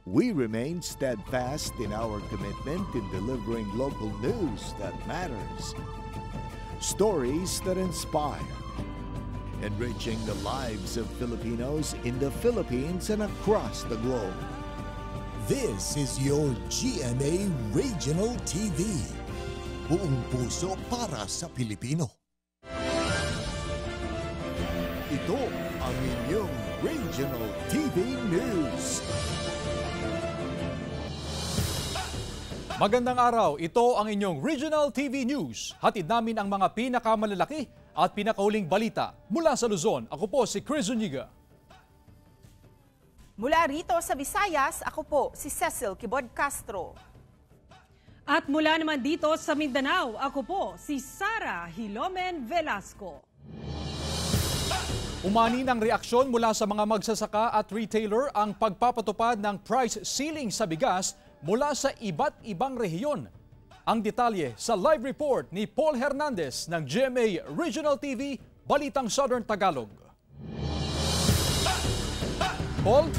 we remain steadfast in our commitment in delivering local news that matters, stories that inspire, enriching the lives of Filipinos in the Philippines and across the globe. This is your GMA Regional TV. Buong puso para sa Pilipino. Ito ang inyong Regional TV News. Magandang araw, ito ang inyong Regional TV News. Hatid namin ang mga pinakamalalaki at pinakauling balita mula sa Luzon. Ako po si Chris Zuniga. Mula rito sa Visayas, ako po si Cecil Kibod Castro. At mula naman dito sa Mindanao, ako po si Sara Hilomen Velasco. Umani ng reaksyon mula sa mga magsasaka at retailer ang pagpapatupad ng price ceiling sa bigas mula sa iba't ibang rehiyon. Ang detalye sa live report ni Paul Hernandez ng GMA Regional TV, Balitang Southern Tagalog. Paul?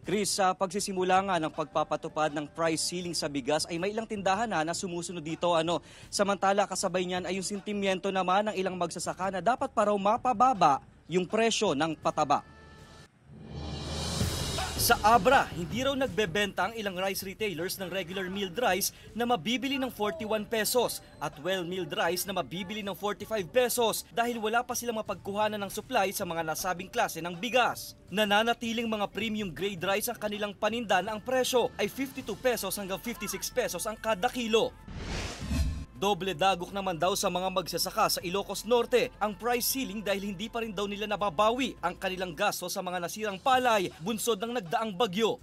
Chris, sa pagsisimula nga ng pagpapatupad ng price ceiling sa bigas ay may ilang tindahan na sumusunod dito. Samantala kasabay niyan ay yung sentimiento naman ng ilang magsasaka na dapat pa raw mapababa yung presyo ng pataba. Sa Abra, hindi raw nagbebenta ang ilang rice retailers ng regular milled rice na mabibili ng 41 pesos at well-milled rice na mabibili ng 45 pesos dahil wala pa silang mapagkuhanan ng supply sa mga nasabing klase ng bigas. Nananatiling mga premium grade rice ang kanilang paninda na ang presyo ay 52 pesos hanggang 56 pesos ang kada kilo. Doble dagok naman daw sa mga magsasaka sa Ilocos Norte ang price ceiling dahil hindi pa rin daw nila nababawi ang kanilang gasto sa mga nasirang palay bunsod ng nagdaang bagyo.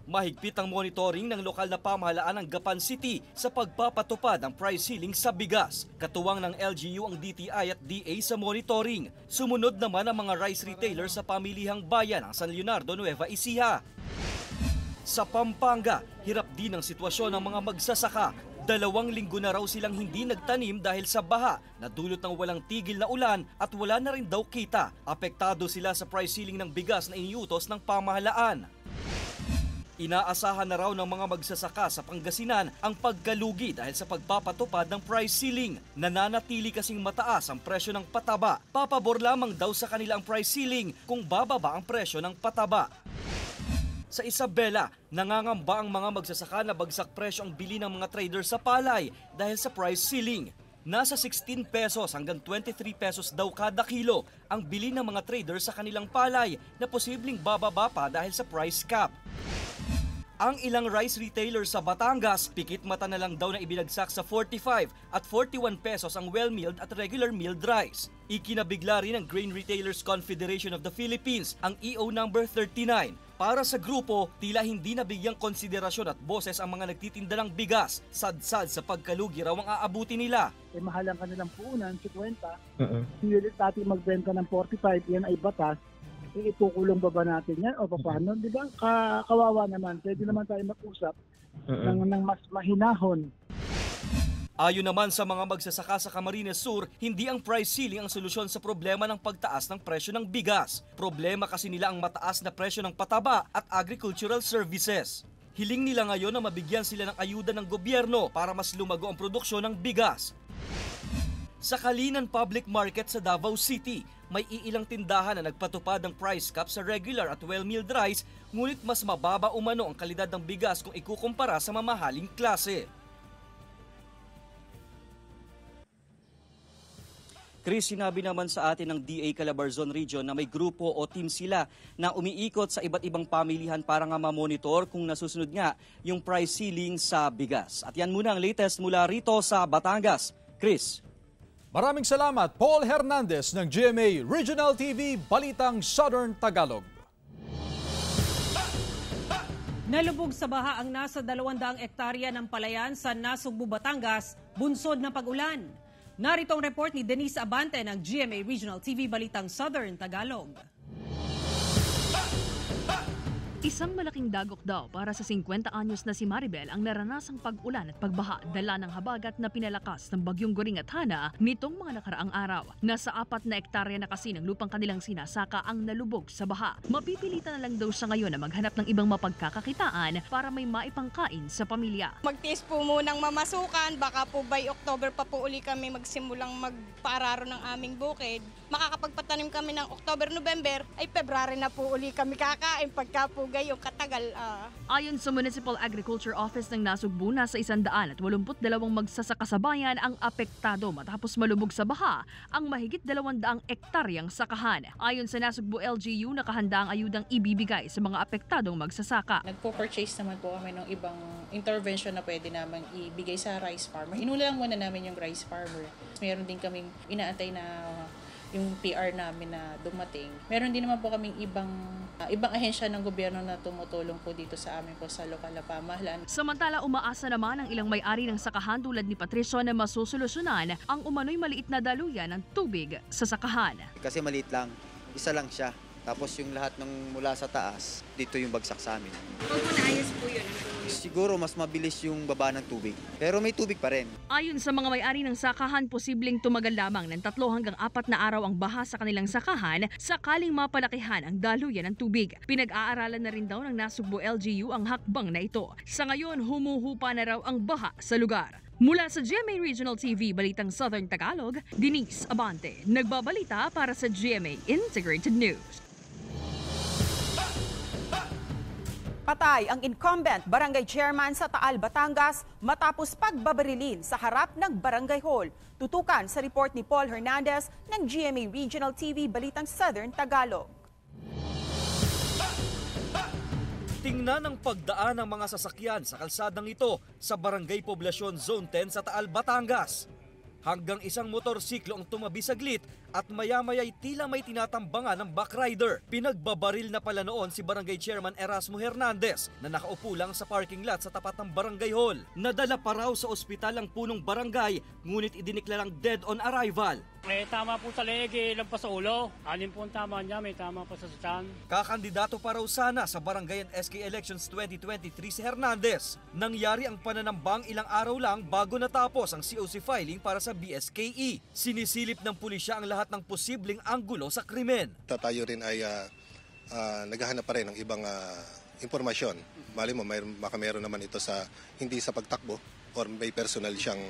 Mahigpit ang monitoring ng lokal na pamahalaan ng Gapan City sa pagpapatupad ng price ceiling sa bigas. Katuwang ng LGU ang DTI at DA sa monitoring. Sumunod naman ang mga rice retailers sa pamilihang bayan ng San Leonardo, Nueva Ecija. Sa Pampanga, hirap din ang sitwasyon ng mga magsasaka. 2 linggo na raw silang hindi nagtanim dahil sa baha na dulot ng walang tigil na ulan at wala na rin daw kita. Apektado sila sa price ceiling ng bigas na iniutos ng pamahalaan. Inaasahan na raw ng mga magsasaka sa Pangasinan ang pagkalugi dahil sa pagpapatupad ng price ceiling. Nananatili kasing mataas ang presyo ng pataba. Papabor lamang daw sa kanila ang price ceiling kung bababa ang presyo ng pataba. Sa Isabela, nangangamba ang mga magsasaka na bagsak presyo ang bili ng mga traders sa palay dahil sa price ceiling. Nasa 16 pesos hanggang 23 pesos daw kada kilo ang bili ng mga traders sa kanilang palay na posibleng bababa pa dahil sa price cap. Ang ilang rice retailers sa Batangas, pikit mata na lang daw na ibinagsak sa 45 at 41 pesos ang well-milled at regular milled rice. Ikinabigla rin ng Grain Retailers Confederation of the Philippines ang EO number 39. Para sa grupo, tila hindi nabigyang konsiderasyon at boses ang mga nagtitinda ng bigas. Sad-sad sa pagkalugi raw ang aabuti nila. Mahal ang kanilang puunan, 50. Pilit natin magbenta ng 45, yan ay batas. Itukulong ba natin yan o paano? Di ba? Kawawa naman. Pwede naman tayo mag-usap ng mas mahinahon. Ayon naman sa mga magsasaka sa Camarines Sur, hindi ang price ceiling ang solusyon sa problema ng pagtaas ng presyo ng bigas. Problema kasi nila ang mataas na presyo ng pataba at agricultural services. Hiling nila ngayon na mabigyan sila ng ayuda ng gobyerno para mas lumago ang produksyon ng bigas. Sa Kalinan Public Market sa Davao City, may iilang tindahan na nagpatupad ng price cap sa regular at well-milled rice, ngunit mas mababa umano ang kalidad ng bigas kung ikukumpara sa mamahaling klase. Chris, sinabi naman sa atin ng DA Calabarzon Region na may grupo o team sila na umiikot sa iba't ibang pamilihan para nga ma-monitor kung nasusunod nga yung price ceiling sa bigas. At yan muna ang latest mula rito sa Batangas. Chris. Maraming salamat, Paul Hernandez ng GMA Regional TV, Balitang Southern Tagalog. Nalubog sa baha ang nasa 200 hektarya ng palayan sa Nasugbu, Batangas, bunsod ng pag-ulan. Narito ang report ni Denise Abante ng GMA Regional TV, Balitang Southern Tagalog. Isang malaking dagok daw para sa 50 anyos na si Maribel ang naranasang pag-ulan at pagbaha dala ng habagat na pinalakas ng bagyong Goring at Hana nitong mga nakaraang araw. Nasa 4 na ektarya na kasi ng lupang kanilang sinasaka ang nalubog sa baha. Mapipilitan na lang daw siya ngayon na maghanap ng ibang mapagkakakitaan para may maipangkain sa pamilya. Magtiis po munang mamasukan, baka po by October pa po uli kami magsimulang magpaararo ng aming bukid. Makakapagpatanim kami ng October, November, ay February na po uli kami kakain pagka po gayong katagal. Ayon sa Municipal Agriculture Office ng Nasugbu, nasa 182 magsasaka sa bayan ang apektado matapos malubog sa baha ang mahigit 200 ektaryang sakahan. Ayon sa Nasugbu LGU, nakahanda ang ayudang ibibigay sa mga apektadong magsasaka. Nagpo-purchase naman po kami ng ibang intervention na pwede naman ibigay sa rice farmer. Inula lang muna namin yung rice farmer. Meron din kaming inaantay na yung PR namin na dumating. Meron din naman po kaming ibang ahensya ng gobyerno na tumutulong po dito sa amin po sa lokal na pamahalaan. Samantala, umaasa naman ang ilang may-ari ng sakahan tulad ni Patricio na masusolusyonan ang umano'y maliit na daluyan ng tubig sa sakahan. Kasi maliit lang, isa lang siya. Tapos yung lahat ng mula sa taas, dito yung bagsak sa amin. Huwag mo naayos po yun. Siguro mas mabilis yung baba ng tubig. Pero may tubig pa rin. Ayon sa mga may-ari ng sakahan, posibleng tumagal lamang ng 3 hanggang 4 na araw ang baha sa kanilang sakahan sakaling mapalakihan ang daluyan ng tubig. Pinag-aaralan na rin daw ng Nasugbu LGU ang hakbang na ito. Sa ngayon, humuhupa na raw ang baha sa lugar. Mula sa GMA Regional TV, Balitang Southern Tagalog, Denise Abante. Nagbabalita para sa GMA Integrated News. Patay ang incumbent barangay chairman sa Taal, Batangas matapos pagbabarilin sa harap ng barangay hall. Tutukan sa report ni Paul Hernandez ng GMA Regional TV Balitang Southern Tagalog. Tingnan ang pagdaan ng mga sasakyan sa kalsadang ito sa Barangay Poblasyon Zone 10 sa Taal, Batangas. Hanggang isang motorsiklo ang tumabi saglit at maya-maya'y tila may tinatambangan ng backrider. Pinagbabaril na pala noon si Barangay Chairman Erasmo Hernandez na nakaupo lang sa parking lot sa tapat ng barangay hall. Nadala pa raw sa ospital ang punong barangay ngunit idiniklarang dead on arrival. May tama po sa leeg, lampas sa ulo. 6 po ang tama niya, may tama pa sa tiyan. Kakandidato pa raw sana sa Barangay and SK Elections 2023 si Hernandez. Nangyari ang pananambang ilang araw lang bago natapos ang COC filing para sa BSKE. Sinisilip ng pulisya ang lahat ng posibleng anggulo sa krimen. Tayo rin ay naghahanap pa rin ng ibang impormasyon. Mali mo, baka mayroon naman ito sa hindi sa pagtakbo or may personal siyang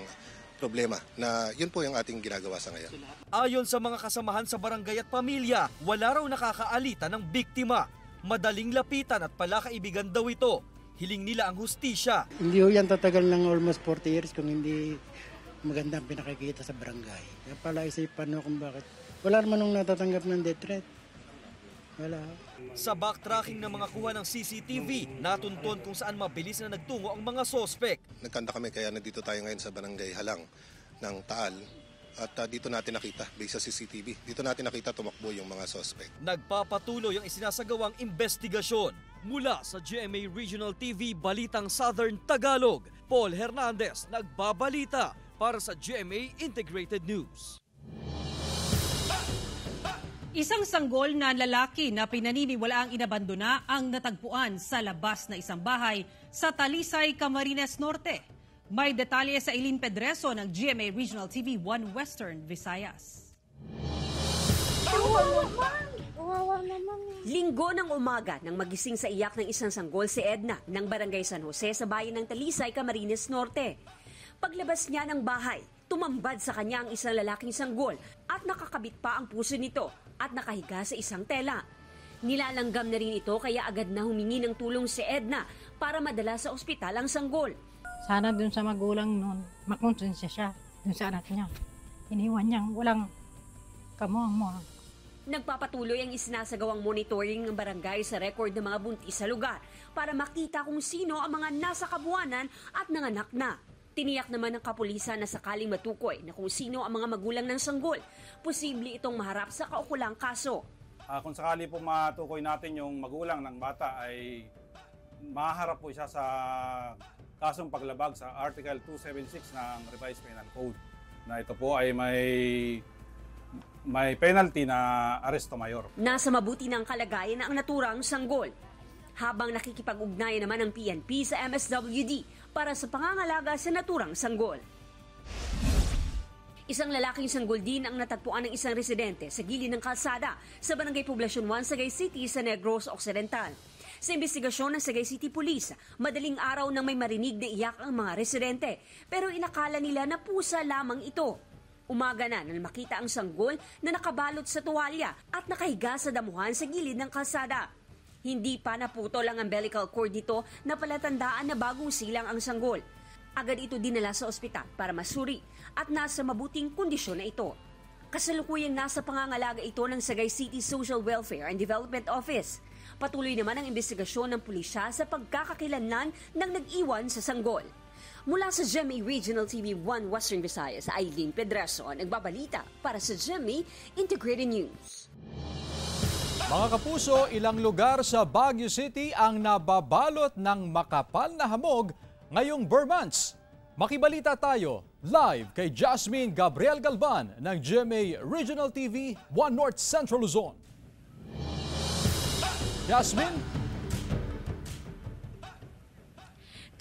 problema na yun po yung ating ginagawa sa ngayon. Ayon sa mga kasamahan sa barangay at pamilya, wala raw nakakaalita ng biktima. Madaling lapitan at palakaibigan daw ito. Hiling nila ang hustisya. Hindi ho yan tatagal ng almost 40 years kung hindi maganda ang pinakikita sa barangay. Kaya pala isipan ho kung bakit. Wala naman nung natatanggap ng death threat. Wala. Sa backtracking ng mga kuha ng CCTV, natunton kung saan mabilis na nagtungo ang mga sospek. Nagkanta kami kaya nandito tayo ngayon sa Barangay Halang ng Taal at dito natin nakita, based sa CCTV, dito natin nakita tumakbo yung mga sospek. Nagpapatuloy ang isinasagawang investigasyon. Mula sa GMA Regional TV Balitang Southern Tagalog, Paul Hernandez nagbabalita para sa GMA Integrated News. Isang sanggol na lalaki na pinaniniwalaang inabandona ang natagpuan sa labas na isang bahay sa Talisay, Camarines Norte. May detalye sa Eileen Pedreso ng GMA Regional TV 1 Western Visayas. Linggo ng umaga nang magising sa iyak ng isang sanggol si Edna ng Barangay San Jose sa bayan ng Talisay, Camarines Norte. Paglabas niya ng bahay, tumambad sa kanya ang isang lalaking sanggol at nakakabit pa ang puso nito at nakahiga sa isang tela. Nilalanggam na rin ito kaya agad na humingi ng tulong si Edna para madala sa ospital ang sanggol. Sana dun sa magulang nun, makonsensya siya dun sa anak niya. Iniwan niyang walang kamuang-muang. Nagpapatuloy ang isinasagawang monitoring ng barangay sa record ng mga buntis sa lugar para makita kung sino ang mga nasa kabuhanan at nanganak na. Tiniyak naman ng kapulisan na sakaling matukoy na kung sino ang mga magulang ng sanggol, posible itong maharap sa kaukulang kaso. Kung sakali po matukoy natin yung magulang ng bata ay maharap po siya sa kasong paglabag sa Article 276 ng Revised Penal Code. Na ito po ay may penalty na aresto mayor. Nasa mabuti ng kalagayan ang naturang sanggol. habang nakikipag-ugnayan naman ang PNP sa MSWD para sa pangangalaga sa naturang sanggol. Isang lalaking sanggol din ang natagpuan ng isang residente sa gilid ng kalsada sa Barangay Poblacion 1, Sagay City sa Negros Occidental. Sa investigasyon ng Sagay City Police, madaling araw nang may marinig na iyak ang mga residente, pero inakala nila na pusa lamang ito. Umaga na nang makita ang sanggol na nakabalot sa tuwalya at nakahiga sa damuhan sa gilid ng kalsada. Hindi pa naputol ang umbilical cord nito na palatandaan na bagong silang ang sanggol. Agad ito dinala sa ospital para masuri at nasa mabuting kondisyon na ito. Kasalukuyang nasa pangangalaga ito ng Sagay City Social Welfare and Development Office. Patuloy naman ang investigasyon ng pulisya sa pagkakakilanlan ng nag-iwan sa sanggol. Mula sa GMA Regional TV 1 Western Visayas, Aileen Pedreso, nagbabalita para sa GMA Integrated News. Mga kapuso, ilang lugar sa Baguio City ang nababalot ng makapal na hamog ngayong Burr months. Makibalita tayo live kay Jasmine Gabriel Galvan ng GMA Regional TV 1 North Central Luzon. Jasmine?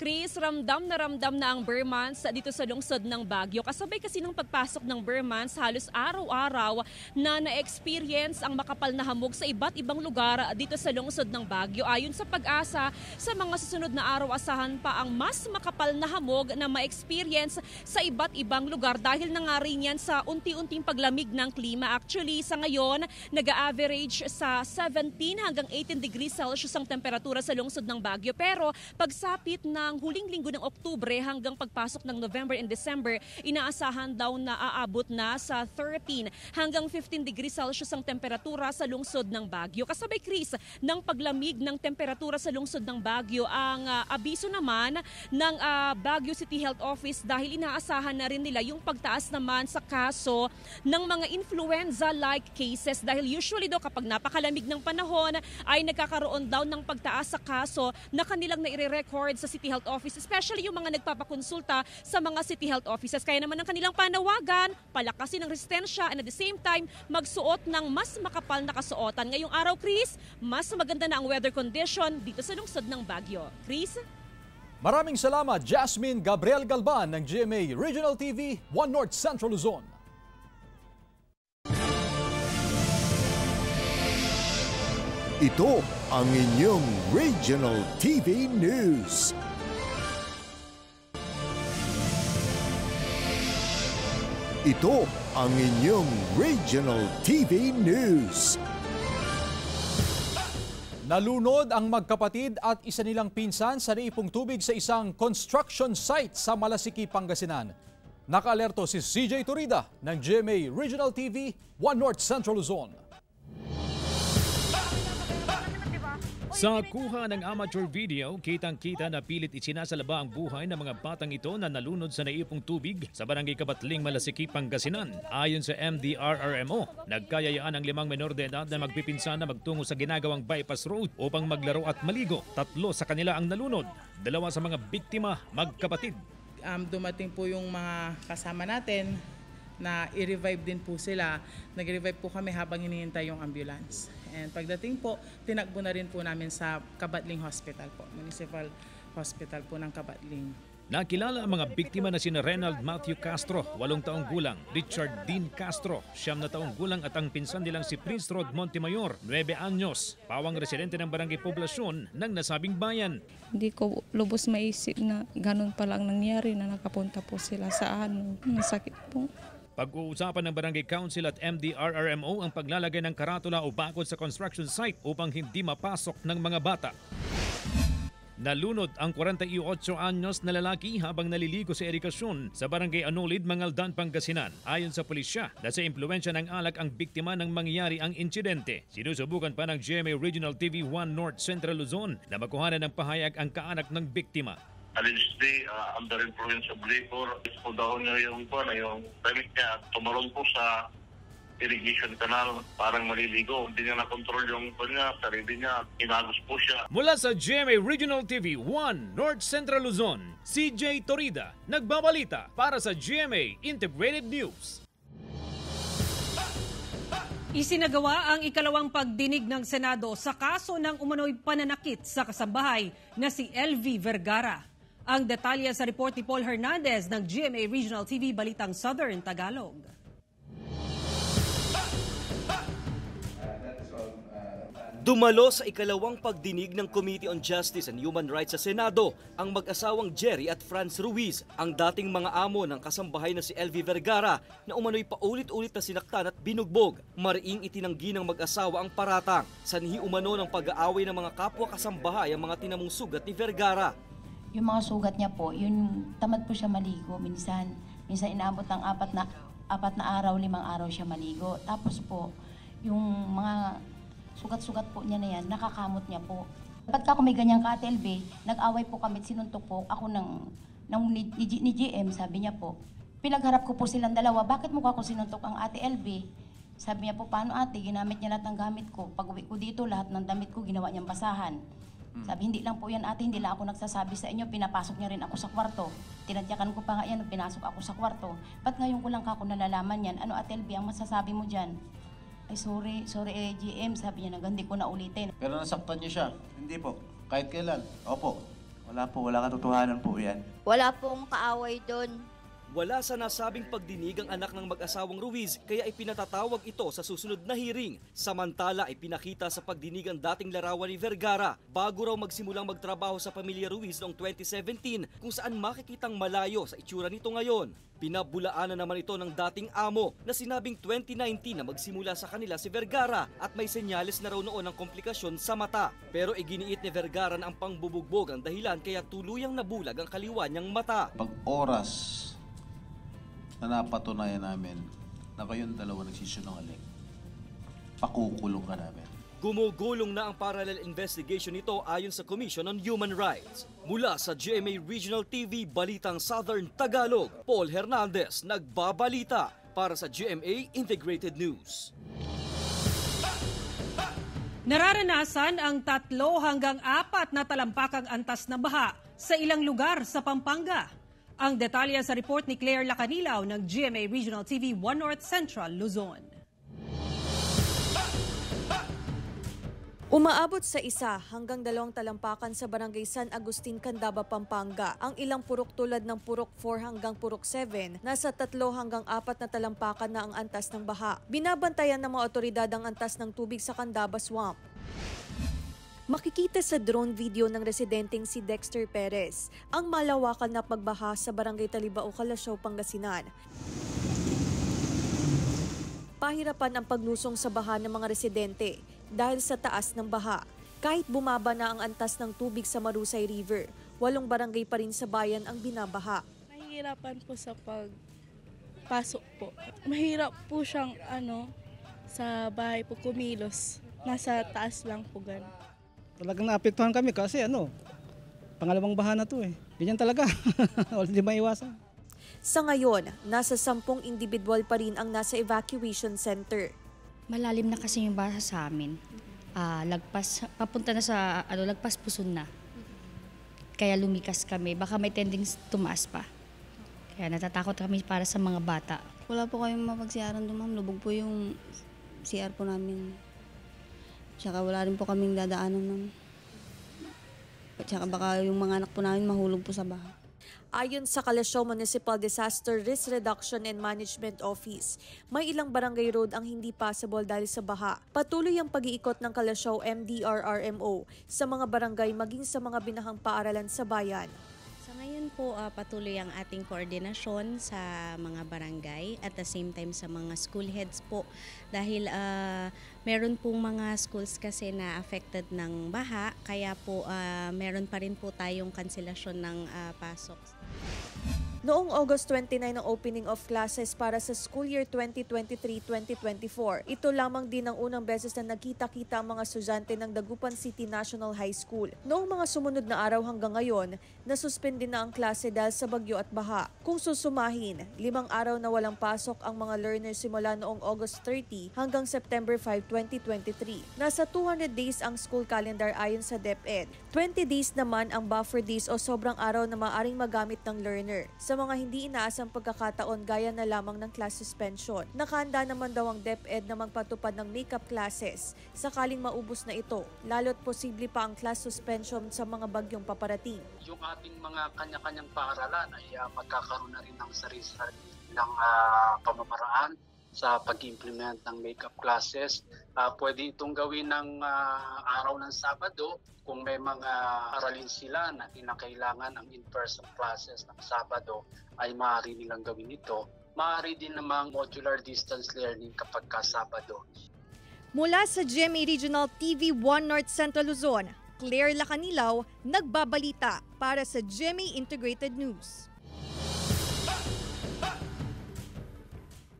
Chris, ramdam na ang Burr months dito sa lungsod ng Baguio. Kasabay kasi ng pagpasok ng Burr months, halos araw-araw na na-experience ang makapal na hamog sa iba't ibang lugar dito sa lungsod ng Baguio. Ayon sa Pag-asa, sa mga susunod na araw asahan pa ang mas makapal na hamog na ma-experience sa iba't ibang lugar dahil na nga rin yan sa unti-unting paglamig ng klima. Actually, sa ngayon, nag-average sa 17 hanggang 18 degrees Celsius ang temperatura sa lungsod ng Baguio. Pero pagsapit ng huling linggo ng Oktubre hanggang pagpasok ng November and December, inaasahan daw na aabot na sa 13 hanggang 15 degrees Celsius ang temperatura sa lungsod ng Baguio. Kasabay, Chris, ng paglamig ng temperatura sa lungsod ng Baguio, ang abiso naman ng Baguio City Health Office dahil inaasahan na rin nila yung pagtaas naman sa kaso ng mga influenza-like cases dahil usually daw kapag napakalamig ng panahon ay nagkakaroon daw ng pagtaas sa kaso na kanilang nire-record sa City Health Office, especially yung mga nagpapakonsulta sa mga City Health Offices. Kaya naman ang kanilang panawagan, palakasin ang resistensya and at the same time, magsuot ng mas makapal na kasuotan. Ngayong araw, Chris, mas maganda na ang weather condition dito sa lungsod ng Baguio. Chris? Maraming salamat, Jasmine Gabriel Galvan ng GMA Regional TV 1 North Central Luzon. Ito ang inyong Regional TV News. Ito ang inyong Regional TV News. Nalunod ang magkapatid at isa nilang pinsan sa naipong tubig sa isang construction site sa Malasiki, Pangasinan. Nakaalerto si CJ Turida ng GMA Regional TV 1 North Central Luzon. Sa kuha ng amateur video, kitang-kita na pilit isinasalaba ang buhay ng mga batang ito na nalunod sa naipong tubig sa Barangay Kabatling, Malasiki, Pangasinan. Ayon sa MDRRMO, nagkayayaan ang 5 menor de edad na magpipinsan na magtungo sa ginagawang bypass road upang maglaro at maligo. 3 sa kanila ang nalunod, 2 sa mga biktima magkapatid. Dumating po yung mga kasama natin na i-revive din po sila. Nag-revive po kami habang hinihintay yung ambulance. And pagdating po, tinakbo na rin po namin sa Kabatling Hospital po, Municipal Hospital po ng Kabatling. Nakilala ang mga biktima na sina Renald Matthew Castro, 8 taong gulang, Richard Dean Castro, 9 taong gulang at ang pinsan nilang si Prince Rod Montemayor, 9 anyos, pawang residente ng Barangay Poblacion ng nasabing bayan. Hindi ko lubos maisip na ganun palang nangyari na nakapunta po sila sa masakit po. Pag-uusapan ng Barangay Council at MDRRMO ang paglalagay ng karatula o bakod sa construction site upang hindi mapasok ng mga bata. Nalunod ang 48 anyos na lalaki habang naliligo sa irikasyon sa Barangay Anolid, Mangaldan, Pangasinan. Ayon sa pulisya, nasa impluwensya ng alak ang biktima nang mangyari ang insidente. Sinusubukan pa ng GMA Regional TV 1 North Central Luzon na makuhanan ng pahayag ang kaanak ng biktima. Allegedly, under influence of liquor, pull down niya yung permit niya at tumalon po sa irrigation canal, parang maliligo. Hindi niya na-control yung sarili niya, inagos po siya. Mula sa GMA Regional TV 1 North Central Luzon, CJ Torida, nagbabalita para sa GMA Integrated News. Isinagawa ang ikalawang pagdinig ng Senado sa kaso ng umano'y pananakit sa kasambahay na si LV Vergara. Ang detalye sa report ni Paul Hernandez ng GMA Regional TV Balitang Southern Tagalog. Dumalo sa ikalawang pagdinig ng Committee on Justice and Human Rights sa Senado ang mag-asawang Jerry at Franz Ruiz, ang dating mga amo ng kasambahay na si LV Vergara na umano'y paulit-ulit na sinaktan at binugbog. Mariing itinanggi ng mag-asawa ang paratang. Sanhi umano ng pag-aaway ng mga kapwa kasambahay ang mga tinamong sugat ni Vergara. Yung mga sugat niya po, yun tamad po siya maligo. Minsan inaabot ng apat na araw, 5 araw siya maligo. Tapos po, yung mga sugat-sugat po niya na yan, nakakamot niya po. Ba't ka kung may ganyang ka, Ate LV, nag-away po kami, sinuntok po ako ni GM, sabi niya po. Pinagharap ko po silang dalawa, bakit mo ako sinuntok ang Ate LV? Sabi niya po, paano ate, ginamit niya lahat ng gamit ko. Pag uwi ko dito, lahat ng damit ko ginawa niyang basahan. Sabi, hindi lang po yan ate, hindi lang ako nagsasabi sa inyo, pinapasok niya rin ako sa kwarto. Tinatyakan ko pa nga yan, pinasok ako sa kwarto. Ba't ngayon ko lang ako nalalaman yan? Ano Ate LV, ang masasabi mo dyan? Ay sorry GM, sabi niya, hindi ko na ulitin. Pero nasaktan niyo siya? Hindi po. Kahit kailan? Opo. Wala katotohanan po yan. Wala pong kaaway doon. Wala sa nasabing pagdinig ang anak ng mag-asawang Ruiz kaya ipinatatawag ito sa susunod na hearing. Samantala ay pinakita sa pagdinig ang dating larawan ni Vergara bago raw magsimulang magtrabaho sa pamilya Ruiz noong 2017 kung saan makikitang malayo sa itsura nito ngayon. Pinabulaanan naman ito ng dating amo na sinabing 2019 na magsimula sa kanila si Vergara at may senyales na raw noon ng komplikasyon sa mata. Pero iginiit ni Vergara na ang pangbubugbog ang dahilan kaya tuluyang nabulag ang kaliwa niyang mata. Pag oras na napatunayan namin na kayong dalawa nagsisinungaling, pakukulong ka namin. Gumugulong na ang parallel investigation nito ayon sa Commission on Human Rights. Mula sa GMA Regional TV Balitang Southern Tagalog, Paul Hernandez nagbabalita para sa GMA Integrated News. Nararanasan ang 3 hanggang 4 na talampakang antas na baha sa ilang lugar sa Pampanga. Ang detalye sa report ni Claire Lacanilaw ng GMA Regional TV 1 North Central, Luzon. Umaabot sa 1 hanggang 2 talampakan sa Barangay San Agustin, Candaba, Pampanga. Ang ilang purok tulad ng purok 4 hanggang purok 7, nasa 3 hanggang 4 na talampakan na ang antas ng baha. Binabantayan ng mga otoridad ang antas ng tubig sa Candaba Swamp. Makikita sa drone video ng residenteng si Dexter Perez ang malawakan na pagbaha sa Barangay Talibao, Kalasyaw, Pangasinan. Pahirapan ang paglusong sa baha ng mga residente dahil sa taas ng baha. Kahit bumaba na ang antas ng tubig sa Marusay River, 8 barangay pa rin sa bayan ang binabaha. Mahirapan po sa pagpasok po. Mahirap po siyang sa bahay po kumilos. Nasa taas lang po gano'n. Talagang naapektuhan kami kasi pangalawang baha na to Ganyan talaga. Hindi maiwasan. Sa ngayon, nasa 10 individual pa rin ang nasa evacuation center. Malalim na kasi yung baha sa amin. Papunta na sa lagpas puson na. Kaya lumikas kami. Baka may tending tumaas pa. Kaya natatakot kami para sa mga bata. Wala po kayong mapagsiyaran doon, ma'am. Lubog po yung CR po namin. Tsaka wala rin po kaming dadaanan nun. Tsaka baka yung mga anak po namin mahulog po sa baha. Ayon sa Kalasyaw Municipal Disaster Risk Reduction and Management Office, may ilang barangay road ang hindi passable dahil sa baha. Patuloy ang pag-iikot ng Kalasyaw MDRRMO sa mga barangay maging sa mga binahang paaralan sa bayan. Sa ngayon po, patuloy ang ating koordinasyon sa mga barangay at the same time sa mga school heads po. Dahil meron pong mga schools kasi na affected ng baha, kaya po meron pa rin po tayong kanselasyon ng pasok. Noong August 29 ang opening of classes para sa school year 2023-2024. Ito lamang din ang unang beses na nagkita-kita ang mga estudyante ng Dagupan City National High School. Noong mga sumunod na araw hanggang ngayon, nasuspende na ang klase dahil sa bagyo at baha. Kung susumahin, 5 araw na walang pasok ang mga learners simula noong August 30 hanggang September 5, 2023. Nasa 200 days ang school calendar ayon sa DepEd. 20 days naman ang buffer days o sobrang araw na maaring magamit ng learner. sa mga hindi inaasang pagkakataon gaya na lamang ng class suspension. Nakahanda naman daw ang DepEd na magpatupad ng makeup classes sakaling maubos na ito, lalo't posible pa ang class suspension sa mga bagyong paparating. Yung ating mga kanya-kanyang paaralan ay magkakaroon na rin ng sarili ng pamamaraan sa pag-implement ng makeup classes. Pwede itong gawin ng araw ng Sabado kung may mga aralin sila na kinakailangan ang in-person classes ng Sabado ay maaari nilang gawin ito. Maaari din namang modular distance learning kapag Sabado. Mula sa GMA Regional TV 1 North Central Luzon, Claire Lacanilaw, nagbabalita para sa GMA Integrated News.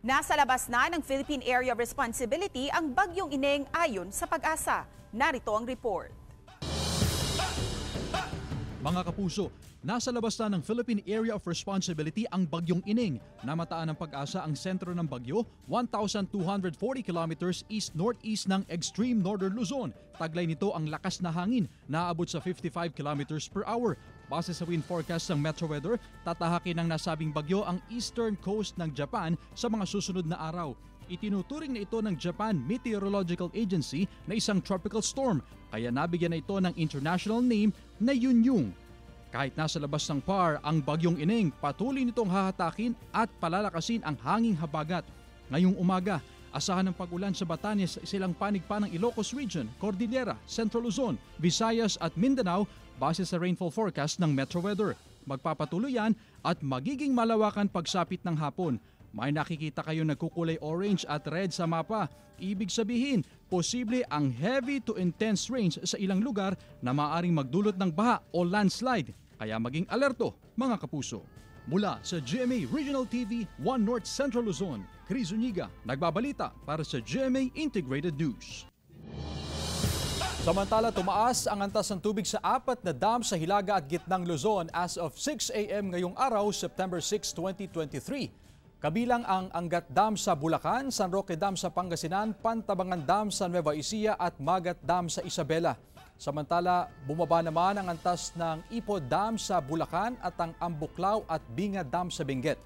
Nasa labas na ng Philippine Area of Responsibility ang Bagyong Ineng ayon sa Pag-asa. Narito ang report. Mga kapuso, nasa labas na ng Philippine Area of Responsibility ang Bagyong Ineng. Namataan ng Pag-asa ang sentro ng bagyo, 1,240 kilometers east-northeast ng extreme northern Luzon. Taglay nito ang lakas na hangin na aabot sa 55 kilometers per hour. Base sa wind forecast ng Metro Weather, tatahakin ng nasabing bagyo ang eastern coast ng Japan sa mga susunod na araw. Itinuturing na ito ng Japan Meteorological Agency na isang tropical storm, kaya nabigyan na ito ng international name na Yunyung. Kahit nasa labas ng PAR, ang Bagyong Ineng patuloy nitong hahatakin at palalakasin ang hanging habagat. Ngayong umaga, asahan ng pag-ulan sa Batanes, silang panig pa ng Ilocos Region, Cordillera, Central Luzon, Visayas at Mindanao base sa rainfall forecast ng Metro Weather. Magpapatuloy yan at magiging malawakan pagsapit ng hapon. May nakikita kayo nagkukulay orange at red sa mapa. Ibig sabihin, posible ang heavy to intense rains sa ilang lugar na maaaring magdulot ng baha o landslide. Kaya maging alerto, mga kapuso. Mula sa GMA Regional TV 1 North Central Luzon, Chris Zuniga, nagbabalita para sa GMA Integrated News. Samantala, tumaas ang antas ng tubig sa 4 na dam sa Hilaga at Gitnang Luzon as of 6 a.m. ngayong araw, September 6, 2023. Kabilang ang Angat Dam sa Bulacan, San Roque Dam sa Pangasinan, Pantabangan Dam sa Nueva Ecija at Magat Dam sa Isabela. Samantala, bumaba naman ang antas ng Ipod Dam sa Bulacan at ang Ambuklaw at Binga Dam sa Benguet.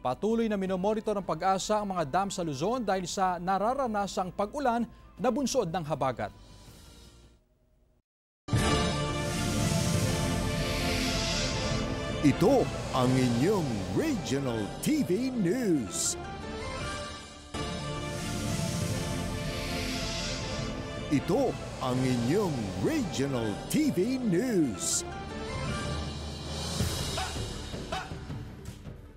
Patuloy na minomonitor ng Pag-asa ang mga dam sa Luzon dahil sa nararanasang pag-ulan na bunsod ng habagat. Ito ang inyong Regional TV News. Ito ang inyong Regional TV News.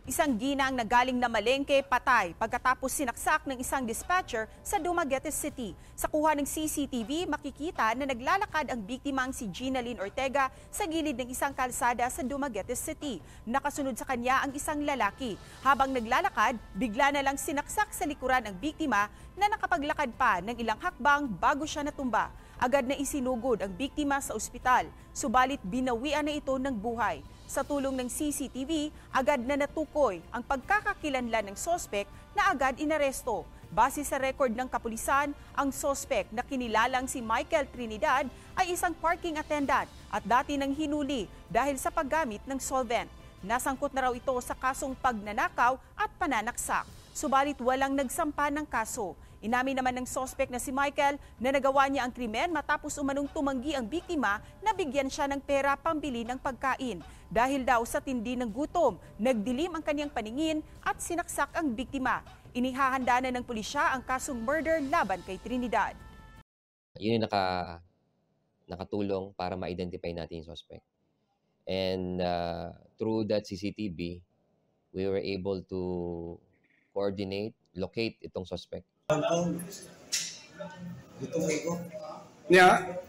Isang ginang na galing na Malengke patay pagkatapos sinaksak ng isang dispatcher sa Dumaguete City. Sa kuha ng CCTV, makikita na naglalakad ang biktimang si Ginaline Ortega sa gilid ng isang kalsada sa Dumaguete City. Nakasunod sa kanya ang isang lalaki. Habang naglalakad, bigla na lang sinaksak sa likuran ang biktima na nakapaglakad pa ng ilang hakbang bago siya natumba. Agad na isinugod ang biktima sa ospital, subalit binawian na ito ng buhay. Sa tulong ng CCTV, agad na natukoy ang pagkakakilanlan ng sospek na agad inaresto. Base sa record ng kapulisan, ang sospek na kinilalang si Michael Trinidad ay isang parking attendant at dati nang hinuli dahil sa paggamit ng solvent. Nasangkot na raw ito sa kasong pagnanakaw at pananaksak. Subalit walang nagsampa ng kaso. Inamin naman ng sospek na si Michael na nagawa niya ang krimen matapos umanong tumanggi ang biktima na bigyan siya ng pera pambili ng pagkain. Dahil daw sa tindi ng gutom, nagdilim ang kanyang paningin at sinaksak ang biktima. Inihahanda na ng pulisya ang kasong murder laban kay Trinidad. Yun yung nakatulong para ma-identify natin yung suspect. And through that CCTV, we were able to coordinate, locate itong suspect. Yeah.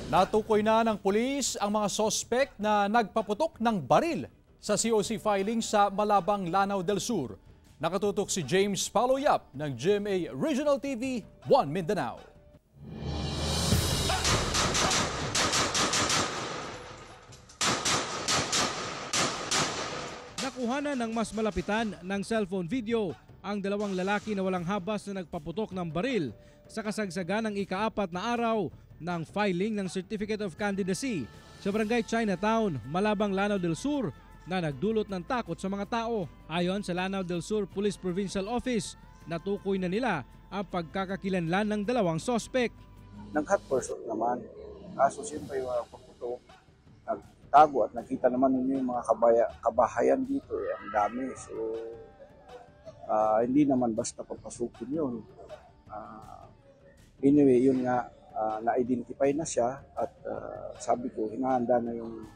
Natukoy na ng pulis ang mga sospek na nagpaputok ng baril sa COC filing sa Malabang, Lanao del Sur. Nakatutok si James Paloyap ng GMA Regional TV 1 Mindanao. Nakuha na ng mas malapitan ng cellphone video ang dalawang lalaki na walang habas na nagpaputok ng baril sa kasagsagan ng ika-4 na araw ng filing ng Certificate of Candidacy sa barangay Chinatown, Malabang, Lanao del Sur na nagdulot ng takot sa mga tao. Ayon sa Lanao del Sur Police Provincial Office, natukoy na nila ang pagkakakilanlan ng dalawang sospek. Nag-hot pursuit naman. Kaso siyempre yung pagputo, nagtago at nakita naman ninyo yung mga kabahayan dito. Ang dami. So, hindi naman basta papasukin yun. Anyway, yun nga, na-identify na siya at sabi ko, hinahanda na yung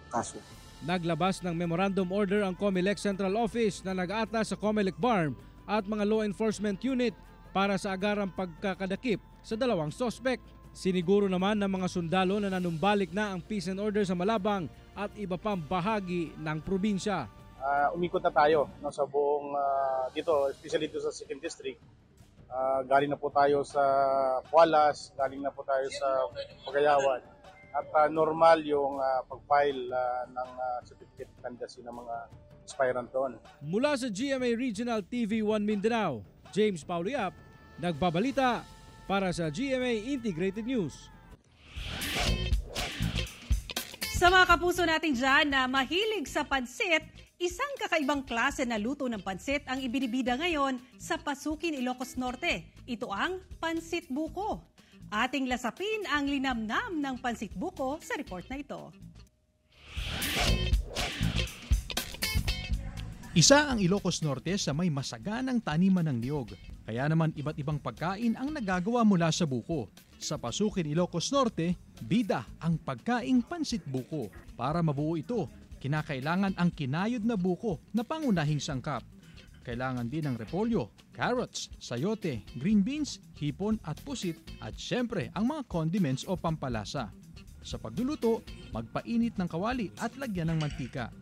kaso. Naglabas ng memorandum order ang COMELEC Central Office na nag-aatas sa COMELEC BARM at mga law enforcement unit para sa agarang pagkakadakip sa dalawang sospek. Siniguro naman ng mga sundalo na nanumbalik na ang peace and order sa Malabang at iba pang bahagi ng probinsya. Umikot na tayo sa buong dito, especially dito sa 2nd District. Galing na po tayo sa Pualas, galing na po tayo sa Pagayawan. At normal yung pag-file ng certificate of candidacy ng mga aspirant doon. Mula sa GMA Regional TV 1 Mindanao, James Pauliap, nagbabalita para sa GMA Integrated News. Sa mga kapuso natin dyan na mahilig sa pansit, isang kakaibang klase na luto ng pansit ang ibinibida ngayon sa Pasukin, Ilocos Norte. Ito ang pansit buko. Ating lasapin ang linamnam ng pansit buko sa report na ito. Isa ang Ilocos Norte sa may masaganang taniman ng niyog. Kaya naman iba't ibang pagkain ang nagagawa mula sa buko. Sa Pasukin, Ilocos Norte, bida ang pagkaing pansit buko. Para mabuo ito, kinakailangan ang kinayod na buko na pangunahing sangkap. Kailangan din ng repolyo, carrots, sayote, green beans, hipon at pusit at syempre ang mga condiments o pampalasa. Sa pagluluto, magpainit ng kawali at lagyan ng mantika.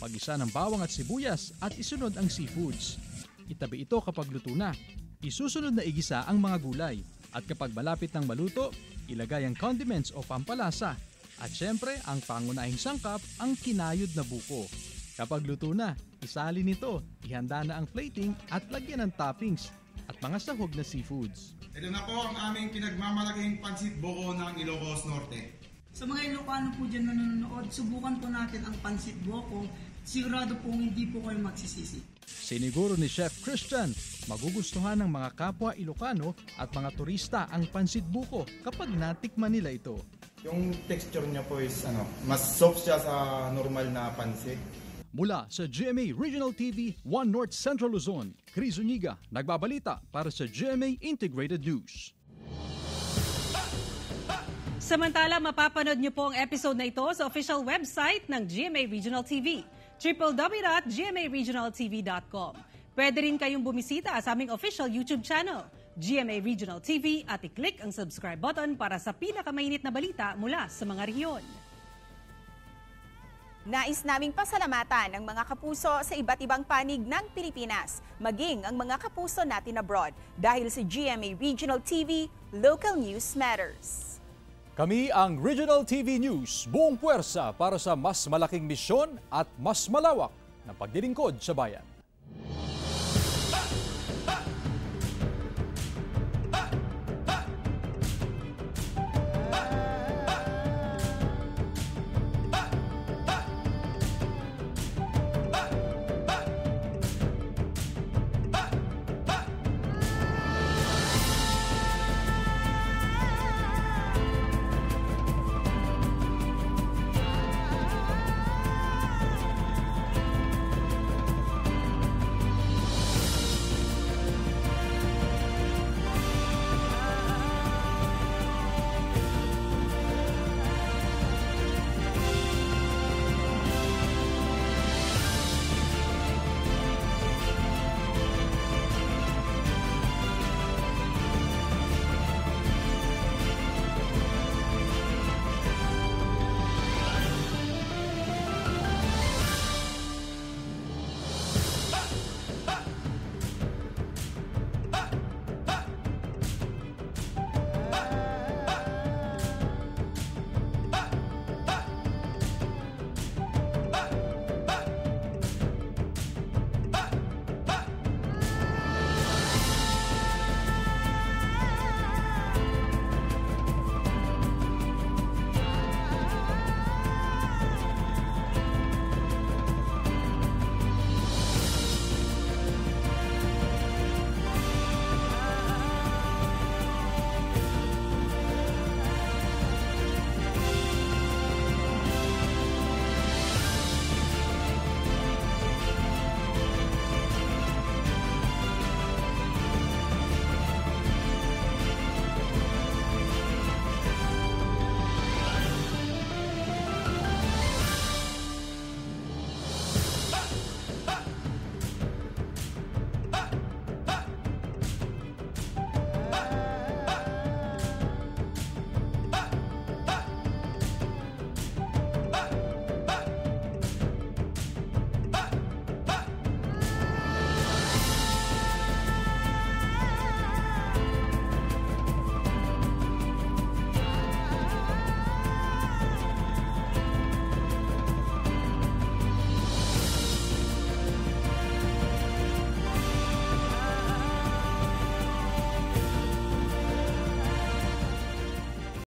Pag-isa ng bawang at sibuyas at isunod ang seafoods. Itabi ito kapag luto na. Isusunod na igisa ang mga gulay. At kapag malapit ng maluto, ilagay ang condiments o pampalasa. At syempre, ang pangunahing sangkap, ang kinayod na buko. Kapag luto na, isalin ito, ihanda na ang plating at lagyan ng toppings at mga sahog na seafoods. Ito na po ang aming pinagmamalaking pansit buko ng Ilocos Norte. Sa mga Ilocano po dyan na nanonood, subukan po natin ang pansit buko. Sigurado pong hindi po kayo magsisisi. Siniguro ni Chef Christian, magugustuhan ng mga kapwa Ilocano at mga turista ang pansit buko kapag natikman nila ito. Yung texture niya po is mas soft siya sa normal na pansit. Mula sa GMA Regional TV 1 North Central Luzon, Chris Zuniga, nagbabalita para sa GMA Integrated News. Samantala, mapapanood niyo po ang episode na ito sa official website ng GMA Regional TV, www.gmaregionaltv.com. Pwede rin kayong bumisita sa aming official YouTube channel, GMA Regional TV, at i-click ang subscribe button para sa pinakamainit na balita mula sa mga rehiyon. Nais naming pasalamatan ang mga kapuso sa iba't ibang panig ng Pilipinas, maging ang mga kapuso natin abroad. Dahil sa GMA Regional TV, Local News Matters. Kami ang Regional TV News, buong puwersa para sa mas malaking misyon at mas malawak na paglilingkod sa bayan.